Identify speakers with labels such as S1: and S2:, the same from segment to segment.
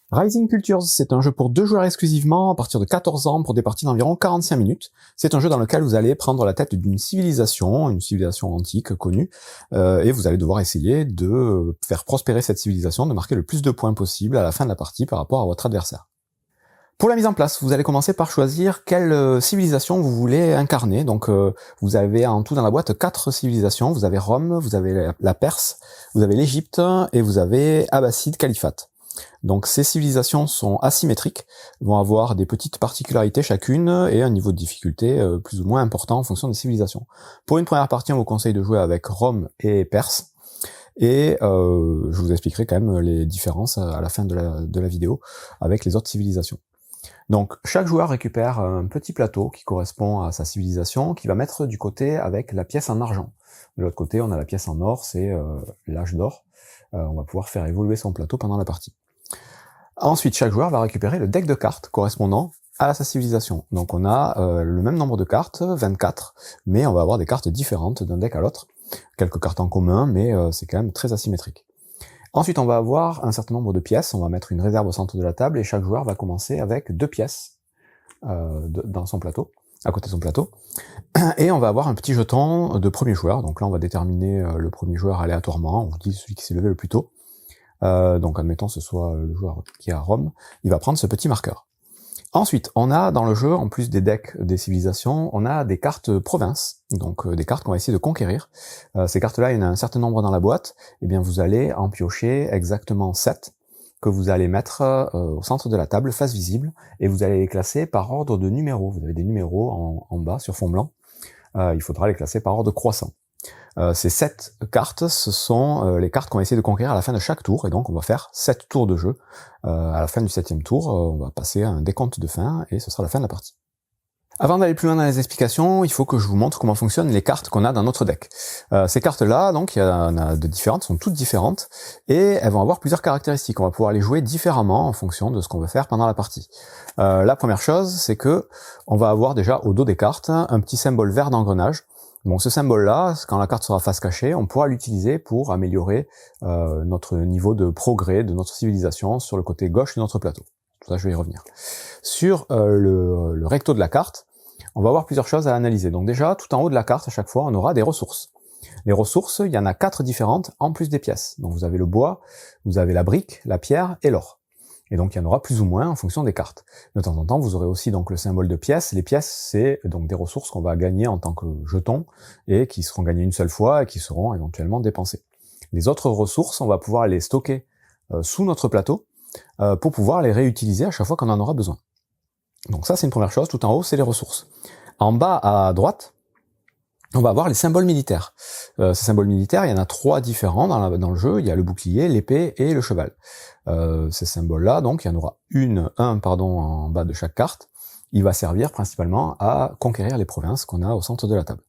S1: Rising Cultures, c'est un jeu pour 2 joueurs exclusivement, à partir de 14 ans, pour des parties d'environ 45 minutes. C'est un jeu dans lequel vous allez prendre la tête d'une civilisation, une civilisation antique connue, et vous allez devoir essayer de faire prospérer cette civilisation, de marquer le plus de points possible à la fin de la partie par rapport à votre adversaire. Pour la mise en place, vous allez commencer par choisir quelle civilisation vous voulez incarner. Donc vous avez en tout dans la boîte 4 civilisations. Vous avez Rome, vous avez la Perse, vous avez l'Égypte et vous avez Abbasside Califate. Donc ces civilisations sont asymétriques, vont avoir des petites particularités chacune et un niveau de difficulté plus ou moins important en fonction des civilisations. Pour une première partie, on vous conseille de jouer avec Rome et Perse. Et je vous expliquerai quand même les différences à la fin de la vidéo avec les autres civilisations. Donc chaque joueur récupère un petit plateau qui correspond à sa civilisation, qui va mettre du côté avec la pièce en argent. De l'autre côté, on a la pièce en or, c'est l'âge d'or. On va pouvoir faire évoluer son plateau pendant la partie. Ensuite, chaque joueur va récupérer le deck de cartes correspondant à sa civilisation. Donc on a le même nombre de cartes, 24, mais on va avoir des cartes différentes d'un deck à l'autre. Quelques cartes en commun, mais c'est quand même très asymétrique. Ensuite, on va avoir un certain nombre de pièces, on va mettre une réserve au centre de la table, et chaque joueur va commencer avec 2 pièces dans son plateau, à côté de son plateau. Et on va avoir un petit jeton de premier joueur, donc là on va déterminer le premier joueur aléatoirement, on vous dit celui qui s'est levé le plus tôt. Donc admettons ce soit le joueur qui est à Rome, il va prendre ce petit marqueur. Ensuite, on a dans le jeu, en plus des decks des civilisations, on a des cartes provinces, donc des cartes qu'on va essayer de conquérir. Ces cartes-là, il y en a un certain nombre dans la boîte, et bien vous allez en piocher exactement 7, que vous allez mettre au centre de la table, face visible, et vous allez les classer par ordre de numéros. Vous avez des numéros en bas sur fond blanc, il faudra les classer par ordre croissant. Ces 7 cartes, ce sont les cartes qu'on va essayer de conquérir à la fin de chaque tour, et donc on va faire 7 tours de jeu. À la fin du 7e tour, on va passer à un décompte de fin, et ce sera la fin de la partie. Avant d'aller plus loin dans les explications, il faut que je vous montre comment fonctionnent les cartes qu'on a dans notre deck. Ces cartes-là, donc, il y en a de différentes, sont toutes différentes, et elles vont avoir plusieurs caractéristiques. On va pouvoir les jouer différemment en fonction de ce qu'on veut faire pendant la partie. La première chose, c'est que on va avoir déjà au dos des cartes un petit symbole vert d'engrenage. Bon, ce symbole-là, quand la carte sera face cachée, on pourra l'utiliser pour améliorer notre niveau de progrès de notre civilisation sur le côté gauche de notre plateau. Tout ça, je vais y revenir. Sur le recto de la carte, on va avoir plusieurs choses à analyser. Donc déjà, tout en haut de la carte, à chaque fois, on aura des ressources. Les ressources, il y en a 4 différentes, en plus des pièces. Donc vous avez le bois, vous avez la brique, la pierre et l'or. Et donc il y en aura plus ou moins en fonction des cartes. De temps en temps, vous aurez aussi donc le symbole de pièces. Les pièces, c'est donc des ressources qu'on va gagner en tant que jetons et qui seront gagnées une seule fois et qui seront éventuellement dépensées. Les autres ressources, on va pouvoir les stocker sous notre plateau pour pouvoir les réutiliser à chaque fois qu'on en aura besoin. Donc ça, c'est une première chose. Tout en haut, c'est les ressources. En bas à droite, on va avoir les symboles militaires. Ces symboles militaires, il y en a 3 différents dans le jeu. Il y a le bouclier, l'épée et le cheval. Ces symboles-là, donc, il y en aura un en bas de chaque carte. Il va servir principalement à conquérir les provinces qu'on a au centre de la table.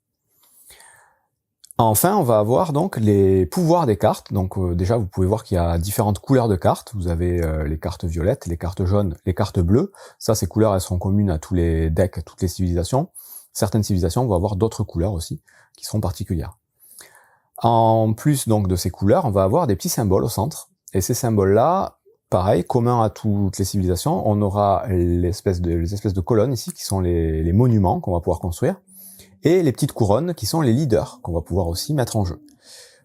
S1: Enfin, on va avoir donc les pouvoirs des cartes. Donc déjà, vous pouvez voir qu'il y a différentes couleurs de cartes. Vous avez les cartes violettes, les cartes jaunes, les cartes bleues. Ça, ces couleurs, elles seront communes à tous les decks, à toutes les civilisations. Certaines civilisations vont avoir d'autres couleurs aussi, qui seront particulières. En plus donc de ces couleurs, on va avoir des petits symboles au centre. Et ces symboles-là, pareil, commun à toutes les civilisations, on aura les espèces de colonnes ici, qui sont les monuments qu'on va pouvoir construire, et les petites couronnes, qui sont les leaders, qu'on va pouvoir aussi mettre en jeu.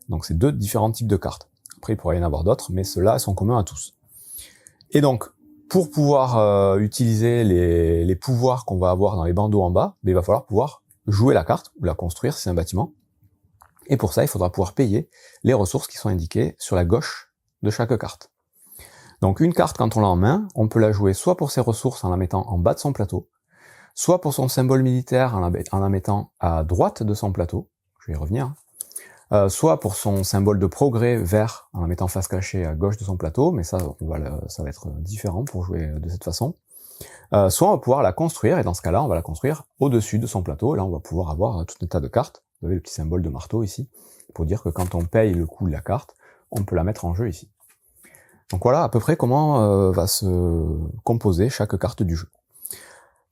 S1: Donc c'est 2 différents types de cartes. Après, il pourrait y en avoir d'autres, mais ceux-là sont communs à tous. Et donc, pour pouvoir utiliser les pouvoirs qu'on va avoir dans les bandeaux en bas, il va falloir pouvoir jouer la carte, ou la construire si c'est un bâtiment. Et pour ça, il faudra pouvoir payer les ressources qui sont indiquées sur la gauche de chaque carte. Donc une carte, quand on l'a en main, on peut la jouer soit pour ses ressources en la mettant en bas de son plateau, soit pour son symbole militaire en la mettant à droite de son plateau, je vais y revenir, soit pour son symbole de progrès vert en la mettant face cachée à gauche de son plateau, mais ça, ça va être différent pour jouer de cette façon. Soit on va pouvoir la construire, et dans ce cas-là, on va la construire au-dessus de son plateau, et là on va pouvoir avoir tout un tas de cartes. Vous avez le petit symbole de marteau ici, pour dire que quand on paye le coût de la carte, on peut la mettre en jeu ici. Donc voilà à peu près comment va se composer chaque carte du jeu.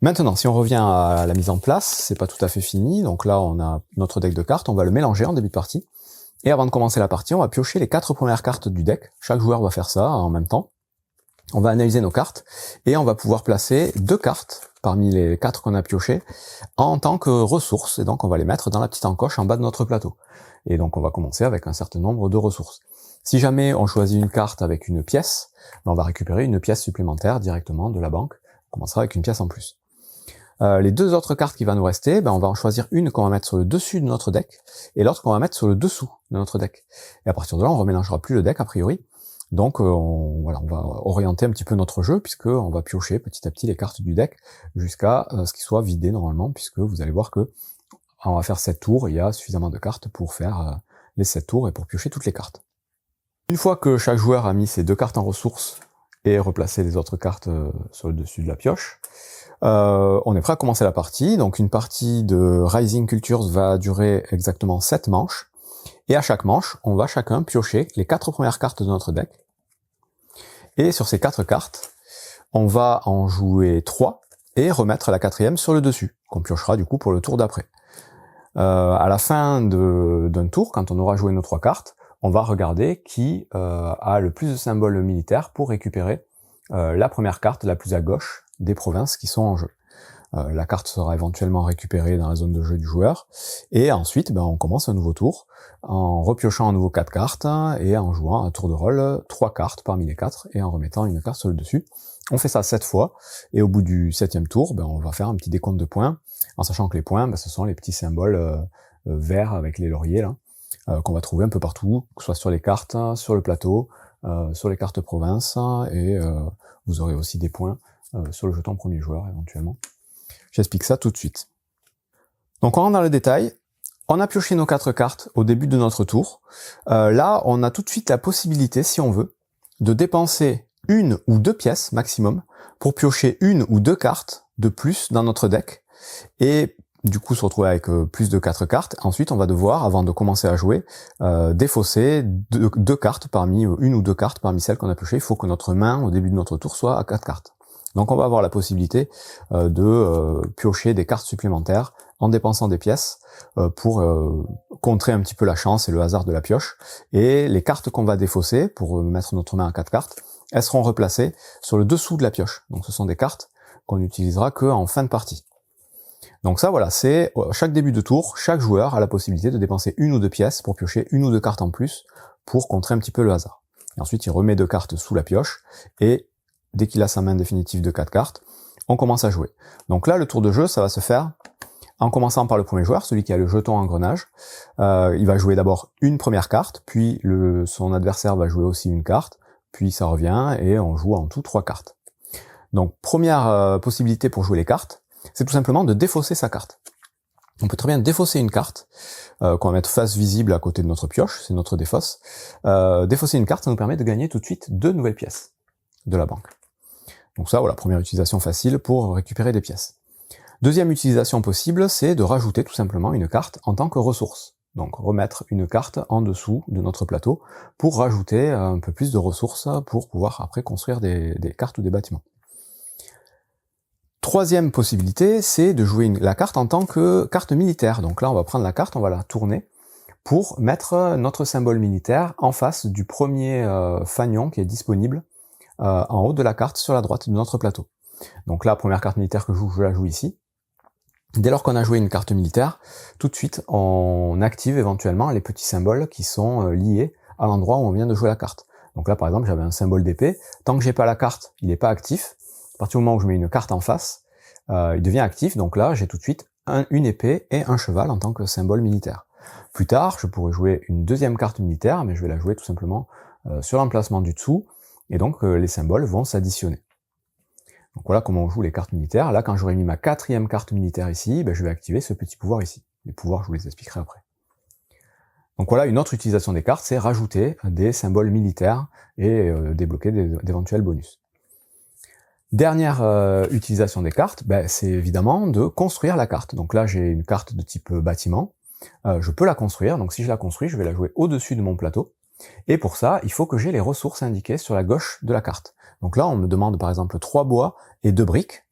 S1: Maintenant, si on revient à la mise en place, c'est pas tout à fait fini, donc là on a notre deck de cartes, on va le mélanger en début de partie, et avant de commencer la partie, on va piocher les 4 premières cartes du deck. Chaque joueur va faire ça en même temps. On va analyser nos cartes et on va pouvoir placer 2 cartes parmi les 4 qu'on a piochées en tant que ressources. Et donc on va les mettre dans la petite encoche en bas de notre plateau. Et donc on va commencer avec un certain nombre de ressources. Si jamais on choisit une carte avec une pièce, on va récupérer une pièce supplémentaire directement de la banque. On commencera avec une pièce en plus. Les 2 autres cartes qui vont nous rester, on va en choisir une qu'on va mettre sur le dessus de notre deck et l'autre qu'on va mettre sur le dessous de notre deck. Et à partir de là, on ne remélangera plus le deck a priori. Donc on va orienter un petit peu notre jeu puisque on va piocher petit à petit les cartes du deck jusqu'à ce qu'ils soient vidés normalement, puisque vous allez voir que on va faire 7 tours, il y a suffisamment de cartes pour faire les 7 tours et pour piocher toutes les cartes. Une fois que chaque joueur a mis ses 2 cartes en ressources et replacé les autres cartes sur le dessus de la pioche, on est prêt à commencer la partie. Donc une partie de Rising Cultures va durer exactement 7 manches. Et à chaque manche, on va chacun piocher les 4 premières cartes de notre deck. Et sur ces 4 cartes, on va en jouer 3 et remettre la 4e sur le dessus, qu'on piochera du coup pour le tour d'après. À la fin d'un tour, quand on aura joué nos 3 cartes, on va regarder qui a le plus de symboles militaires pour récupérer la première carte la plus à gauche des provinces qui sont en jeu. La carte sera éventuellement récupérée dans la zone de jeu du joueur, et ensuite on commence un nouveau tour en repiochant à nouveau 4 cartes et en jouant à tour de rôle 3 cartes parmi les 4 et en remettant une carte sur le dessus. On fait ça 7 fois, et au bout du 7e tour, on va faire un petit décompte de points, en sachant que les points, ce sont les petits symboles verts avec les lauriers là, qu'on va trouver un peu partout, que ce soit sur les cartes, sur le plateau, sur les cartes provinces, et vous aurez aussi des points sur le jeton premier joueur éventuellement. J'explique ça tout de suite. Donc on rentre dans le détail. On a pioché nos 4 cartes au début de notre tour. Là, on a tout de suite la possibilité, si on veut, de dépenser 1 ou 2 pièces maximum pour piocher 1 ou 2 cartes de plus dans notre deck. Et du coup se retrouver avec plus de 4 cartes. Ensuite, on va devoir, avant de commencer à jouer, défausser 2 cartes parmi, 1 ou 2 cartes parmi celles qu'on a piochées. Il faut que notre main, au début de notre tour, soit à 4 cartes. Donc on va avoir la possibilité de piocher des cartes supplémentaires en dépensant des pièces pour contrer un petit peu la chance et le hasard de la pioche. Et les cartes qu'on va défausser pour mettre notre main à 4 cartes, elles seront replacées sur le dessous de la pioche. Donc ce sont des cartes qu'on n'utilisera qu'en fin de partie. Donc ça voilà, c'est chaque début de tour, chaque joueur a la possibilité de dépenser 1 ou 2 pièces pour piocher 1 ou 2 cartes en plus pour contrer un petit peu le hasard. Et ensuite il remet 2 cartes sous la pioche et dès qu'il a sa main définitive de 4 cartes, on commence à jouer. Donc là, le tour de jeu, ça va se faire en commençant par le premier joueur, celui qui a le jeton engrenage. Il va jouer d'abord une première carte, puis son adversaire va jouer aussi une carte, puis ça revient, et on joue en tout 3 cartes. Donc première possibilité pour jouer les cartes, c'est tout simplement de défausser sa carte. On peut très bien défausser une carte, qu'on va mettre face visible à côté de notre pioche, c'est notre défausse. Défausser une carte, ça nous permet de gagner tout de suite 2 nouvelles pièces de la banque. Donc ça, voilà, première utilisation facile pour récupérer des pièces. Deuxième utilisation possible, c'est de rajouter tout simplement une carte en tant que ressource. Donc remettre une carte en dessous de notre plateau pour rajouter un peu plus de ressources pour pouvoir après construire des cartes ou des bâtiments. Troisième possibilité, c'est de jouer la carte en tant que carte militaire. Donc là, on va prendre la carte, on va la tourner pour mettre notre symbole militaire en face du premier fanion qui est disponible en haut de la carte sur la droite de notre plateau. Donc là, première carte militaire que je la joue ici. Dès lors qu'on a joué une carte militaire, tout de suite, on active éventuellement les petits symboles qui sont liés à l'endroit où on vient de jouer la carte. Donc là, par exemple, j'avais un symbole d'épée. Tant que j'ai pas la carte, il n'est pas actif. À partir du moment où je mets une carte en face, il devient actif. Donc là, j'ai tout de suite une épée et un cheval en tant que symbole militaire. Plus tard, je pourrais jouer une deuxième carte militaire, mais je vais la jouer tout simplement sur l'emplacement du dessous. Et donc, les symboles vont s'additionner. Donc voilà comment on joue les cartes militaires. Là, quand j'aurai mis ma 4e carte militaire ici, je vais activer ce petit pouvoir ici. Les pouvoirs, je vous les expliquerai après. Donc voilà, une autre utilisation des cartes, c'est rajouter des symboles militaires et débloquer d'éventuels bonus. Dernière utilisation des cartes, c'est évidemment de construire la carte. Donc là, j'ai une carte de type bâtiment. Je peux la construire. Donc si je la construis, je vais la jouer au-dessus de mon plateau. Et pour ça, il faut que j'ai les ressources indiquées sur la gauche de la carte. Donc là, on me demande par exemple 3 bois et 2 briques.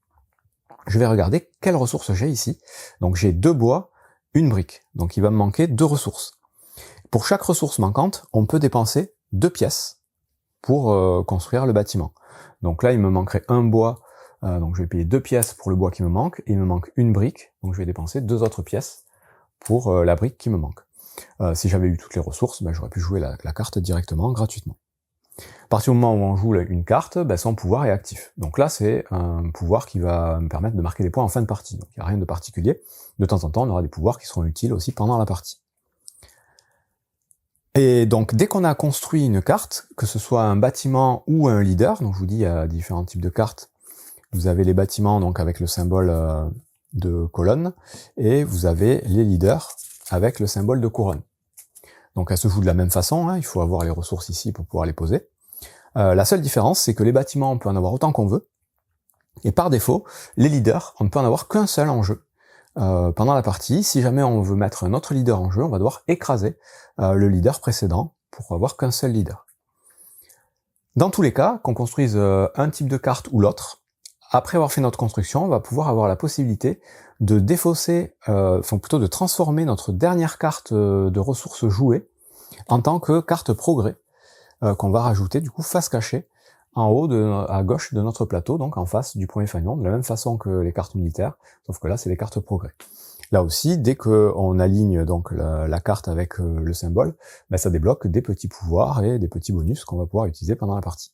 S1: Je vais regarder quelles ressources j'ai ici. Donc j'ai 2 bois, 1 brique. Donc il va me manquer 2 ressources. Pour chaque ressource manquante, on peut dépenser 2 pièces pour construire le bâtiment. Donc là, il me manquerait un bois, donc je vais payer 2 pièces pour le bois qui me manque, et il me manque une brique, donc je vais dépenser 2 autres pièces pour la brique qui me manque. Si j'avais eu toutes les ressources, j'aurais pu jouer la carte directement, gratuitement. À partir du moment où on joue une carte, son pouvoir est actif. Donc là, c'est un pouvoir qui va me permettre de marquer des points en fin de partie. Donc il n'y a rien de particulier. De temps en temps, on aura des pouvoirs qui seront utiles aussi pendant la partie. Et donc, dès qu'on a construit une carte, que ce soit un bâtiment ou un leader, donc je vous dis, il y a différents types de cartes. Vous avez les bâtiments, donc avec le symbole de colonne, et vous avez les leaders avec le symbole de couronne. Donc, elle se joue de la même façon, il faut avoir les ressources ici pour pouvoir les poser. La seule différence, c'est que les bâtiments, on peut en avoir autant qu'on veut, et par défaut, les leaders, on ne peut en avoir qu'un seul en jeu. Pendant la partie, si jamais on veut mettre un autre leader en jeu, on va devoir écraser le leader précédent pour avoir qu'un seul leader. Dans tous les cas, qu'on construise un type de carte ou l'autre, après avoir fait notre construction, on va pouvoir avoir la possibilité de défausser, plutôt de transformer notre dernière carte de ressources jouées en tant que carte progrès, qu'on va rajouter du coup face cachée en haut à gauche de notre plateau, donc en face du premier fanion, de la même façon que les cartes militaires, sauf que là c'est les cartes progrès. Là aussi, dès qu'on aligne donc la carte avec le symbole, ça débloque des petits pouvoirs et des petits bonus qu'on va pouvoir utiliser pendant la partie.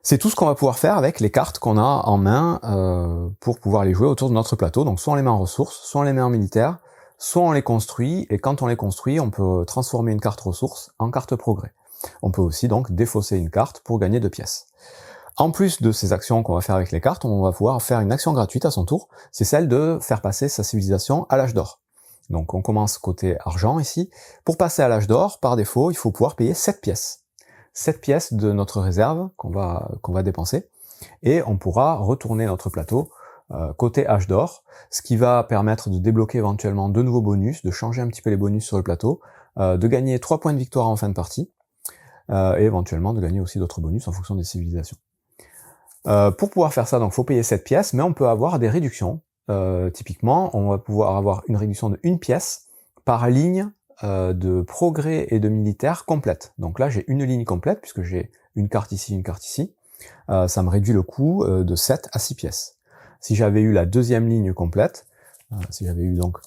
S1: C'est tout ce qu'on va pouvoir faire avec les cartes qu'on a en main pour pouvoir les jouer autour de notre plateau. Donc soit on les met en ressources, soit on les met en militaire, soit on les construit, et quand on les construit, on peut transformer une carte ressource en carte progrès. On peut aussi donc défausser une carte pour gagner 2 pièces. En plus de ces actions qu'on va faire avec les cartes, on va pouvoir faire une action gratuite à son tour, c'est celle de faire passer sa civilisation à l'âge d'or. Donc on commence côté argent ici. Pour passer à l'âge d'or, par défaut, il faut pouvoir payer 7 pièces. 7 pièces de notre réserve qu'on va dépenser, et on pourra retourner notre plateau côté âge d'or, ce qui va permettre de débloquer éventuellement de nouveaux bonus, de changer un petit peu les bonus sur le plateau, de gagner 3 points de victoire en fin de partie, et éventuellement de gagner aussi d'autres bonus en fonction des civilisations. Pour pouvoir faire ça, donc faut payer 7 pièces, mais on peut avoir des réductions. Typiquement, on va pouvoir avoir une réduction de 1 pièce par ligne de progrès et de militaire complète. Donc là, j'ai une ligne complète, puisque j'ai une carte ici, une carte ici. Ça me réduit le coût de 7 à 6 pièces. Si j'avais eu la deuxième ligne complète, si j'avais eu donc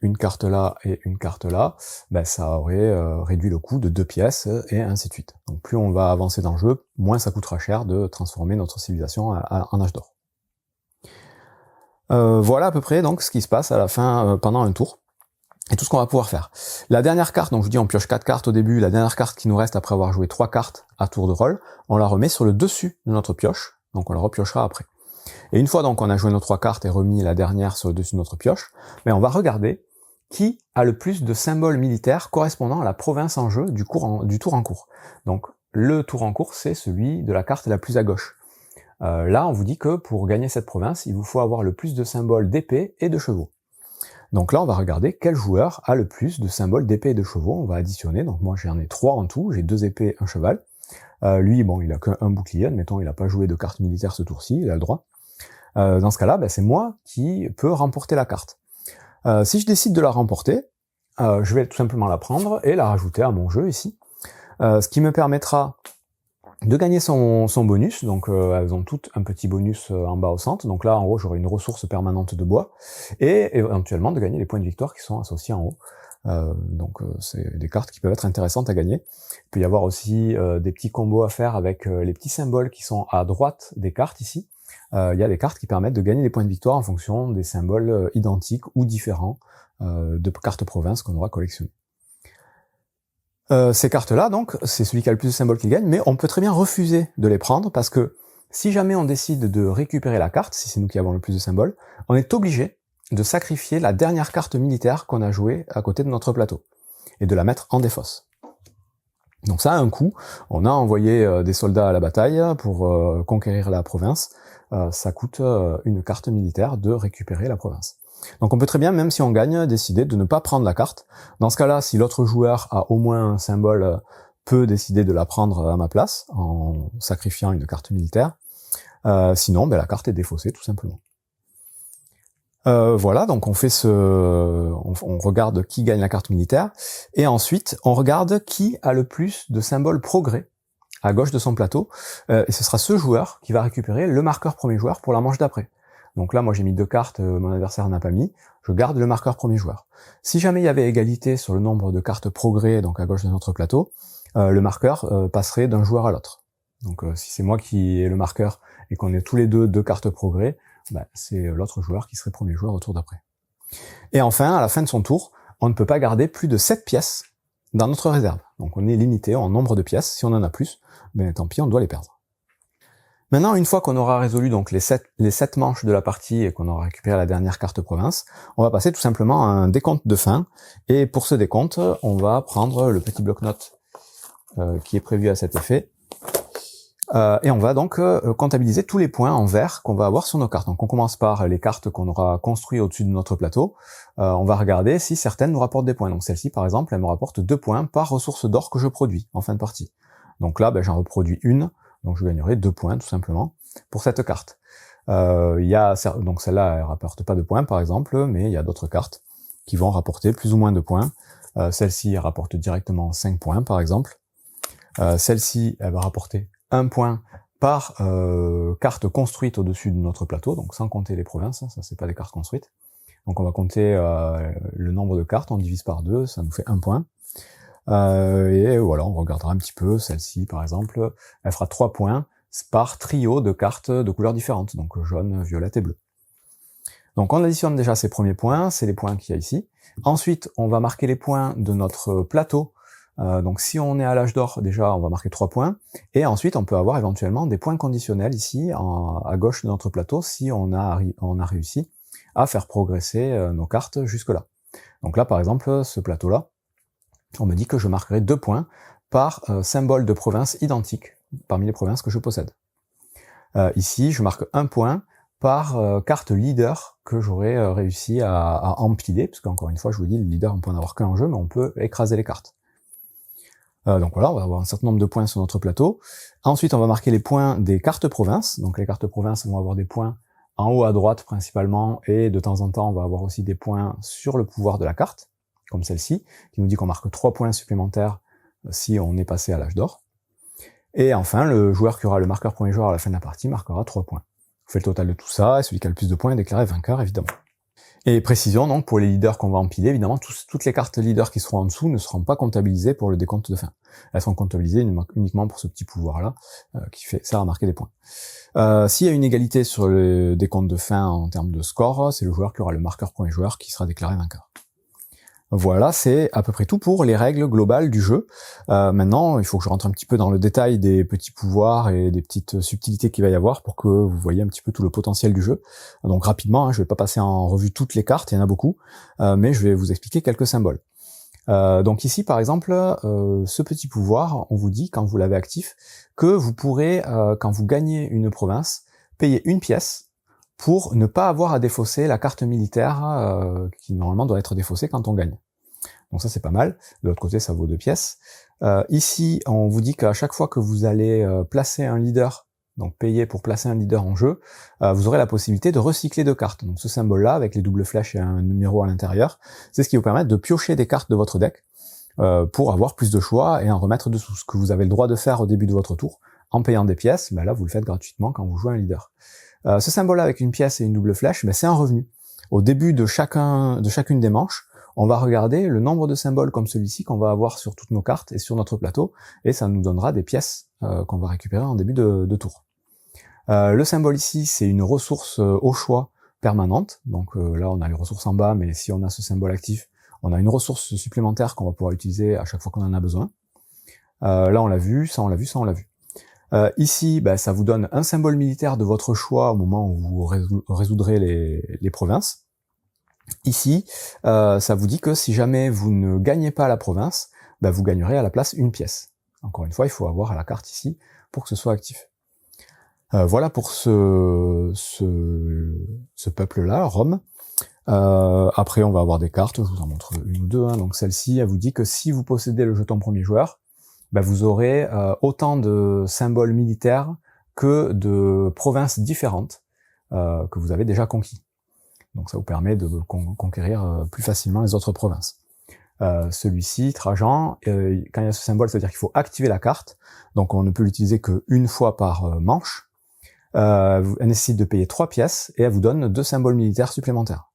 S1: une carte là et une carte là, ça aurait réduit le coût de 2 pièces et ainsi de suite. Donc plus on va avancer dans le jeu, moins ça coûtera cher de transformer notre civilisation en âge d'or. Voilà à peu près donc ce qui se passe à la fin pendant un tour, et tout ce qu'on va pouvoir faire. La dernière carte, donc je vous dis on pioche 4 cartes au début, la dernière carte qui nous reste après avoir joué 3 cartes à tour de rôle, on la remet sur le dessus de notre pioche, donc on la repiochera après. Et une fois donc on a joué nos 3 cartes et remis la dernière sur le dessus de notre pioche, on va regarder qui a le plus de symboles militaires correspondant à la province en jeu du tour en cours. Donc le tour en cours, c'est celui de la carte la plus à gauche. Là, on vous dit que pour gagner cette province, il vous faut avoir le plus de symboles d'épée et de chevaux. Donc là, on va regarder quel joueur a le plus de symboles d'épée et de chevaux. On va additionner. Donc moi, j'en ai 3 en tout. J'ai 2 épées, un cheval. Lui, il a qu'un bouclier. Admettons, il n'a pas joué de carte militaire ce tour-ci. Il a le droit. Dans ce cas-là, c'est moi qui peux remporter la carte. Si je décide de la remporter, je vais tout simplement la prendre et la rajouter à mon jeu ici. Ce qui me permettra de gagner son bonus, donc elles ont toutes un petit bonus en bas au centre, donc là en haut j'aurai une ressource permanente de bois, et éventuellement de gagner les points de victoire qui sont associés en haut. Donc c'est des cartes qui peuvent être intéressantes à gagner. Il peut y avoir aussi des petits combos à faire avec les petits symboles qui sont à droite des cartes ici. Il y a des cartes qui permettent de gagner des points de victoire en fonction des symboles identiques ou différents de cartes provinces qu'on aura collectionnées. Ces cartes-là, donc, c'est celui qui a le plus de symboles qui gagne, mais on peut très bien refuser de les prendre, parce que si jamais on décide de récupérer la carte, si c'est nous qui avons le plus de symboles, on est obligé de sacrifier la dernière carte militaire qu'on a jouée à côté de notre plateau, et de la mettre en défausse. Donc ça a un coût. On a envoyé des soldats à la bataille pour conquérir la province. Ça coûte une carte militaire de récupérer la province. Donc on peut très bien, même si on gagne, décider de ne pas prendre la carte. Dans ce cas-là, si l'autre joueur a au moins un symbole, peut décider de la prendre à ma place, en sacrifiant une carte militaire. Sinon, la carte est défaussée, tout simplement. Voilà, donc on regarde qui gagne la carte militaire, et ensuite on regarde qui a le plus de symboles progrès à gauche de son plateau, et ce sera ce joueur qui va récupérer le marqueur premier joueur pour la manche d'après. Donc là, moi j'ai mis 2 cartes, mon adversaire n'a pas mis, je garde le marqueur premier joueur. Si jamais il y avait égalité sur le nombre de cartes progrès, donc à gauche de notre plateau, le marqueur passerait d'un joueur à l'autre. Donc si c'est moi qui ai le marqueur et qu'on ait tous les deux cartes progrès, c'est l'autre joueur qui serait premier joueur au tour d'après. Et enfin, à la fin de son tour, on ne peut pas garder plus de 7 pièces dans notre réserve. Donc on est limité en nombre de pièces. Si on en a plus, tant pis, on doit les perdre. Maintenant, une fois qu'on aura résolu donc les 7 manches de la partie et qu'on aura récupéré la dernière carte province, on va passer tout simplement à un décompte de fin. Et pour ce décompte, on va prendre le petit bloc-notes qui est prévu à cet effet. Et on va donc comptabiliser tous les points en vert qu'on va avoir sur nos cartes. Donc on commence par les cartes qu'on aura construites au-dessus de notre plateau. On va regarder si certaines nous rapportent des points. Donc celle-ci par exemple, elle me rapporte 2 points par ressource d'or que je produis en fin de partie. Donc là, j'en reproduis une, donc je gagnerai 2 points tout simplement pour cette carte. Donc celle-là, elle rapporte pas de points par exemple, mais il y a d'autres cartes qui vont rapporter plus ou moins de points. Celle-ci elle rapporte directement 5 points par exemple. Celle-ci, elle va rapporter 1 point par carte construite au-dessus de notre plateau, donc sans compter les provinces, ça c'est pas des cartes construites. Donc on va compter le nombre de cartes, on divise par 2, ça nous fait 1 point. Et voilà, on regardera un petit peu, celle-ci par exemple, elle fera 3 points par trio de cartes de couleurs différentes, donc jaune, violette et bleu. Donc on additionne déjà ces premiers points, c'est les points qu'il y a ici. Ensuite, on va marquer les points de notre plateau. Donc si on est à l'âge d'or, déjà on va marquer 3 points, et ensuite on peut avoir éventuellement des points conditionnels ici, à gauche de notre plateau, si on a réussi à faire progresser nos cartes jusque-là. Donc là par exemple, ce plateau-là, on me dit que je marquerai 2 points par symbole de province identique parmi les provinces que je possède. Ici, je marque 1 point par carte leader que j'aurais réussi à empiler, parce qu'encore une fois, je vous dis, le leader, on peut en avoir qu'un en jeu, mais on peut écraser les cartes. Donc voilà, on va avoir un certain nombre de points sur notre plateau. Ensuite, on va marquer les points des cartes provinces. Donc les cartes provinces vont avoir des points en haut à droite principalement, et de temps en temps, on va avoir aussi des points sur le pouvoir de la carte, comme celle-ci, qui nous dit qu'on marque 3 points supplémentaires si on est passé à l'âge d'or. Et enfin, le joueur qui aura le marqueur premier joueur à la fin de la partie marquera 3 points. On fait le total de tout ça, et celui qui a le plus de points est déclaré vainqueur, évidemment. Et précision, donc, pour les leaders qu'on va empiler, évidemment, toutes les cartes leaders qui seront en dessous ne seront pas comptabilisées pour le décompte de fin. Elles seront comptabilisées uniquement pour ce petit pouvoir-là, qui sert à marquer des points. S'il y a une égalité sur le décompte de fin en termes de score, c'est le joueur qui aura le marqueur premier joueur qui sera déclaré vainqueur. Voilà, c'est à peu près tout pour les règles globales du jeu. Maintenant, il faut que je rentre un petit peu dans le détail des petits pouvoirs et des petites subtilités qu'il va y avoir pour que vous voyez un petit peu tout le potentiel du jeu. Donc rapidement, je vais pas passer en revue toutes les cartes, il y en a beaucoup, mais je vais vous expliquer quelques symboles. Donc ici, par exemple, ce petit pouvoir, on vous dit, quand vous l'avez actif, que vous pourrez, quand vous gagnez une province, payer une pièce pour ne pas avoir à défausser la carte militaire qui normalement doit être défaussée quand on gagne. Donc ça c'est pas mal. De l'autre côté ça vaut 2 pièces. Ici on vous dit qu'à chaque fois que vous allez placer un leader, donc payer pour placer un leader en jeu, vous aurez la possibilité de recycler 2 cartes. Donc ce symbole-là avec les doubles flèches et un numéro à l'intérieur, c'est ce qui vous permet de piocher des cartes de votre deck pour avoir plus de choix et en remettre dessous. Ce que vous avez le droit de faire au début de votre tour en payant des pièces, là vous le faites gratuitement quand vous jouez un leader. Ce symbole-là avec une pièce et une double flèche, c'est un revenu. Au début de chacune des manches, on va regarder le nombre de symboles comme celui-ci qu'on va avoir sur toutes nos cartes et sur notre plateau, et ça nous donnera des pièces qu'on va récupérer en début de tour. Le symbole ici, c'est une ressource au choix permanente. Donc là, on a les ressources en bas, mais si on a ce symbole actif, on a une ressource supplémentaire qu'on va pouvoir utiliser à chaque fois qu'on en a besoin. Là, on l'a vu, ça on l'a vu, ça on l'a vu. Ici, ça vous donne un symbole militaire de votre choix au moment où vous résoudrez les provinces. Ici, ça vous dit que si jamais vous ne gagnez pas la province, vous gagnerez à la place une pièce. Encore une fois, il faut avoir à la carte ici pour que ce soit actif. Voilà pour ce peuple-là, Rome. Après, on va avoir des cartes, je vous en montre une ou deux. Donc celle-ci, elle vous dit que si vous possédez le jeton premier joueur, vous aurez autant de symboles militaires que de provinces différentes que vous avez déjà conquis. Donc ça vous permet de conquérir plus facilement les autres provinces. Celui-ci, Trajan, quand il y a ce symbole, ça veut dire qu'il faut activer la carte, donc on ne peut l'utiliser qu'une fois par manche. Elle nécessite de payer 3 pièces, et elle vous donne 2 symboles militaires supplémentaires.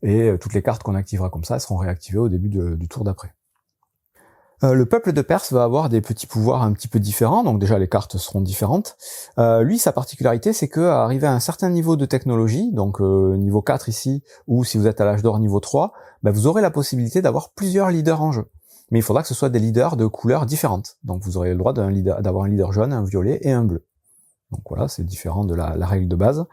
S1: Et toutes les cartes qu'on activera comme ça, elles seront réactivées au début du tour d'après. Le peuple de Perse va avoir des petits pouvoirs un petit peu différents, donc déjà les cartes seront différentes. Lui, sa particularité, c'est que arrivé à un certain niveau de technologie, donc niveau 4 ici, ou si vous êtes à l'âge d'or niveau 3, vous aurez la possibilité d'avoir plusieurs leaders en jeu. Mais il faudra que ce soit des leaders de couleurs différentes. Donc vous aurez le droit d'avoir un leader jaune, un violet et un bleu. Donc voilà, c'est différent de la règle de base.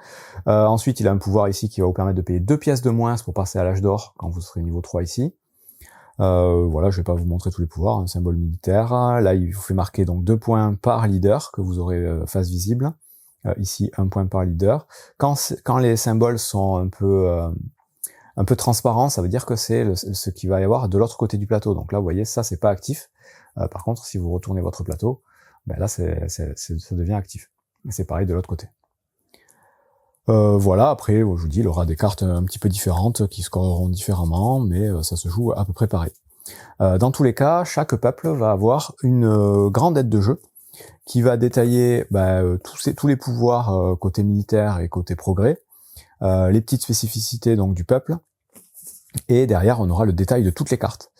S1: Ensuite, il a un pouvoir ici qui va vous permettre de payer 2 pièces de moins pour passer à l'âge d'or quand vous serez niveau 3 ici. Voilà, je vais pas vous montrer tous les pouvoirs, un symbole militaire. Là, il vous fait marquer donc 2 points par leader que vous aurez face visible. Ici, 1 point par leader. Quand les symboles sont un peu transparents, ça veut dire que c'est ce qu'il va y avoir de l'autre côté du plateau. Donc là, vous voyez, ça, c'est pas actif. Par contre, si vous retournez votre plateau, là, ça devient actif. C'est pareil de l'autre côté. Voilà, après, je vous dis, il aura des cartes un petit peu différentes qui scoreront différemment, mais ça se joue à peu près pareil. Dans tous les cas, chaque peuple va avoir une grande aide de jeu qui va détailler tous les pouvoirs côté militaire et côté progrès, les petites spécificités donc du peuple, et derrière on aura le détail de toutes les cartes.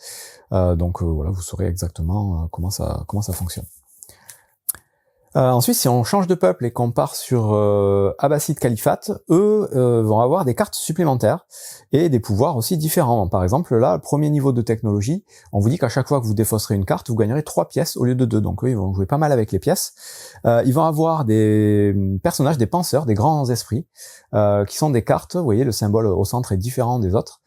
S1: Donc voilà, vous saurez exactement comment ça fonctionne. Ensuite, si on change de peuple et qu'on part sur Abbasside Califate, eux vont avoir des cartes supplémentaires et des pouvoirs aussi différents. Par exemple, là, premier niveau de technologie, on vous dit qu'à chaque fois que vous défausserez une carte, vous gagnerez 3 pièces au lieu de 2. Donc eux, ils vont jouer pas mal avec les pièces. Ils vont avoir des personnages, des penseurs, des grands esprits, qui sont des cartes, vous voyez, le symbole au centre est différent des autres,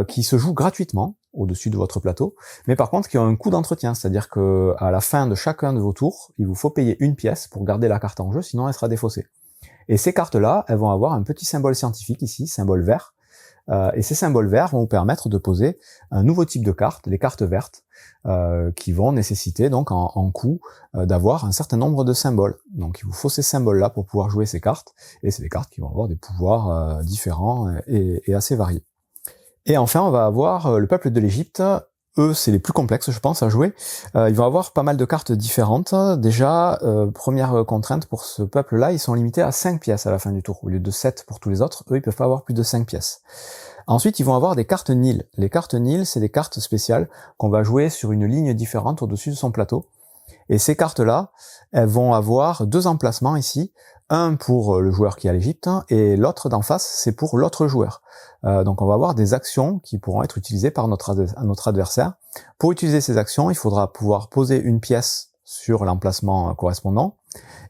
S1: qui se jouent gratuitement au-dessus de votre plateau, mais par contre qui ont un coût d'entretien, c'est-à-dire que à la fin de chacun de vos tours, il vous faut payer 1 pièce pour garder la carte en jeu, sinon elle sera défaussée. Et ces cartes-là, elles vont avoir un petit symbole scientifique ici, symbole vert, et ces symboles verts vont vous permettre de poser un nouveau type de carte, les cartes vertes, qui vont nécessiter donc en coût d'avoir un certain nombre de symboles. Donc il vous faut ces symboles-là pour pouvoir jouer ces cartes, et c'est des cartes qui vont avoir des pouvoirs différents et assez variés. Et enfin, on va avoir le peuple de l'Égypte. Eux, c'est les plus complexes, je pense, à jouer. Ils vont avoir pas mal de cartes différentes. Déjà, première contrainte pour ce peuple-là, ils sont limités à 5 pièces à la fin du tour, au lieu de 7 pour tous les autres. Eux, ils peuvent pas avoir plus de 5 pièces. Ensuite, ils vont avoir des cartes Nil. Les cartes Nil, c'est des cartes spéciales qu'on va jouer sur une ligne différente au-dessus de son plateau. Et ces cartes-là, elles vont avoir 2 emplacements ici. Un pour le joueur qui est à l'Égypte, et l'autre d'en face, c'est pour l'autre joueur. Donc on va avoir des actions qui pourront être utilisées par notre adversaire. Pour utiliser ces actions, il faudra pouvoir poser une pièce sur l'emplacement correspondant,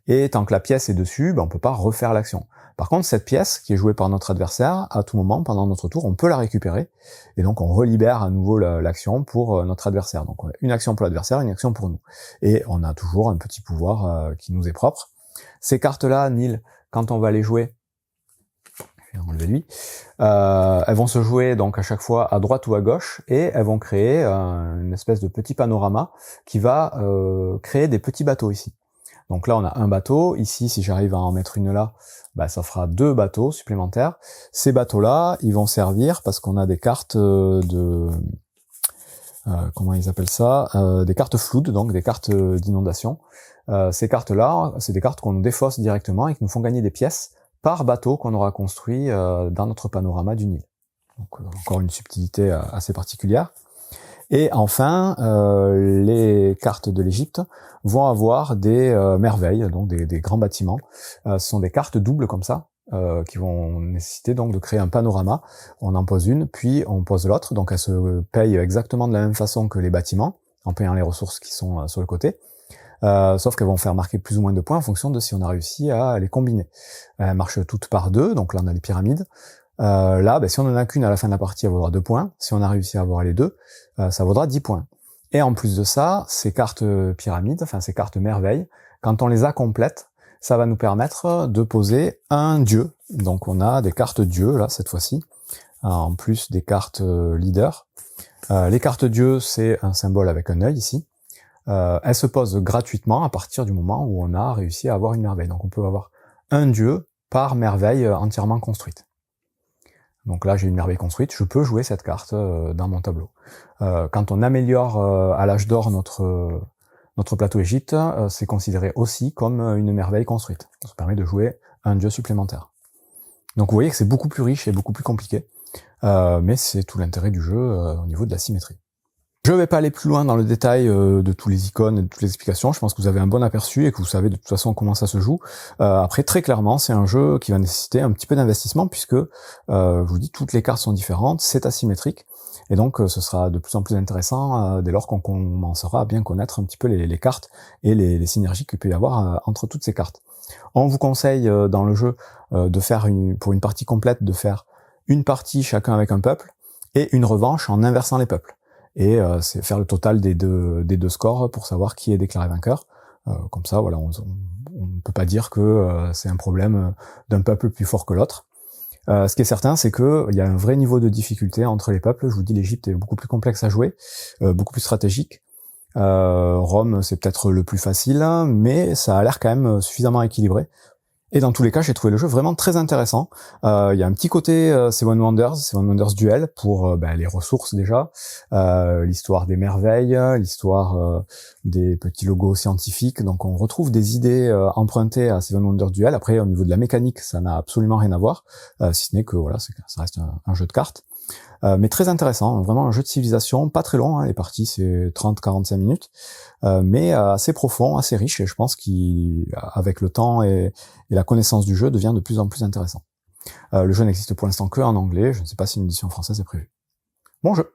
S1: et tant que la pièce est dessus, on peut pas refaire l'action. Par contre, cette pièce qui est jouée par notre adversaire, à tout moment, pendant notre tour, on peut la récupérer, et donc on relibère à nouveau l'action pour notre adversaire. Donc une action pour l'adversaire, une action pour nous. Et on a toujours un petit pouvoir qui nous est propre. Ces cartes-là, Nil, quand on va les jouer, je vais enlever lui, elles vont se jouer donc à chaque fois à droite ou à gauche, et elles vont créer une espèce de petit panorama qui va créer des petits bateaux ici. Donc là, on a un bateau. Ici, si j'arrive à en mettre une là, ça fera 2 bateaux supplémentaires. Ces bateaux-là, ils vont servir parce qu'on a des cartes comment ils appellent ça, des cartes flood, donc des cartes d'inondation. Ces cartes-là, c'est des cartes qu'on nous défausse directement et qui nous font gagner des pièces par bateau qu'on aura construit dans notre panorama du Nil. Donc encore une subtilité assez particulière. Et enfin, les cartes de l'Égypte vont avoir des merveilles, donc des grands bâtiments. Ce sont des cartes doubles comme ça, qui vont nécessiter donc de créer un panorama. On en pose une, puis on pose l'autre, donc elles se payent exactement de la même façon que les bâtiments, en payant les ressources qui sont sur le côté. Sauf qu'elles vont faire marquer plus ou moins de points en fonction de si on a réussi à les combiner. Elles marchent toutes par 2, donc là on a les pyramides. Là, si on en a qu'une à la fin de la partie, elle vaudra 2 points. Si on a réussi à avoir les 2, ça vaudra 10 points. Et en plus de ça, ces cartes pyramides, enfin ces cartes merveilles, quand on les a complètes, ça va nous permettre de poser un dieu. Donc on a des cartes dieux, là, cette fois-ci, en plus des cartes leader. Les cartes dieux, c'est un symbole avec un œil ici. Elles se posent gratuitement à partir du moment où on a réussi à avoir une merveille. Donc on peut avoir un dieu par merveille entièrement construite. Donc là, j'ai une merveille construite, je peux jouer cette carte dans mon tableau. Quand on améliore à l'âge d'or notre plateau Égypte, c'est considéré aussi comme une merveille construite. Ça permet de jouer un dieu supplémentaire. Donc vous voyez que c'est beaucoup plus riche et beaucoup plus compliqué, mais c'est tout l'intérêt du jeu au niveau de la symétrie. Je ne vais pas aller plus loin dans le détail de tous les icônes et de toutes les explications, je pense que vous avez un bon aperçu et que vous savez de toute façon comment ça se joue. Après, très clairement, c'est un jeu qui va nécessiter un petit peu d'investissement puisque, je vous dis, toutes les cartes sont différentes, c'est asymétrique, et donc ce sera de plus en plus intéressant dès lors qu'on commencera à bien connaître un petit peu les cartes et les synergies qu'il peut y avoir entre toutes ces cartes. On vous conseille dans le jeu de faire pour une partie complète, de faire une partie chacun avec un peuple et une revanche en inversant les peuples. Et c'est faire le total des deux scores pour savoir qui est déclaré vainqueur. Comme ça, voilà, on ne peut pas dire que c'est un problème d'un peuple plus fort que l'autre. Ce qui est certain, c'est que il y a un vrai niveau de difficulté entre les peuples. Je vous dis, l'Égypte est beaucoup plus complexe à jouer, beaucoup plus stratégique. Rome, c'est peut-être le plus facile, mais ça a l'air quand même suffisamment équilibré. Et dans tous les cas, j'ai trouvé le jeu vraiment très intéressant. Il y a un petit côté Seven Wonders Duel pour les ressources déjà, l'histoire des merveilles, l'histoire des petits logos scientifiques. Donc on retrouve des idées empruntées à Seven Wonders Duel. Après, au niveau de la mécanique, ça n'a absolument rien à voir, si ce n'est que voilà, ça reste un jeu de cartes. Mais très intéressant, vraiment un jeu de civilisation, pas très long, les parties c'est 30-45 minutes, mais assez profond, assez riche, et je pense qu'avec le temps et la connaissance du jeu devient de plus en plus intéressant. Le jeu n'existe pour l'instant que en anglais, je ne sais pas si une édition française est prévue. Bon jeu!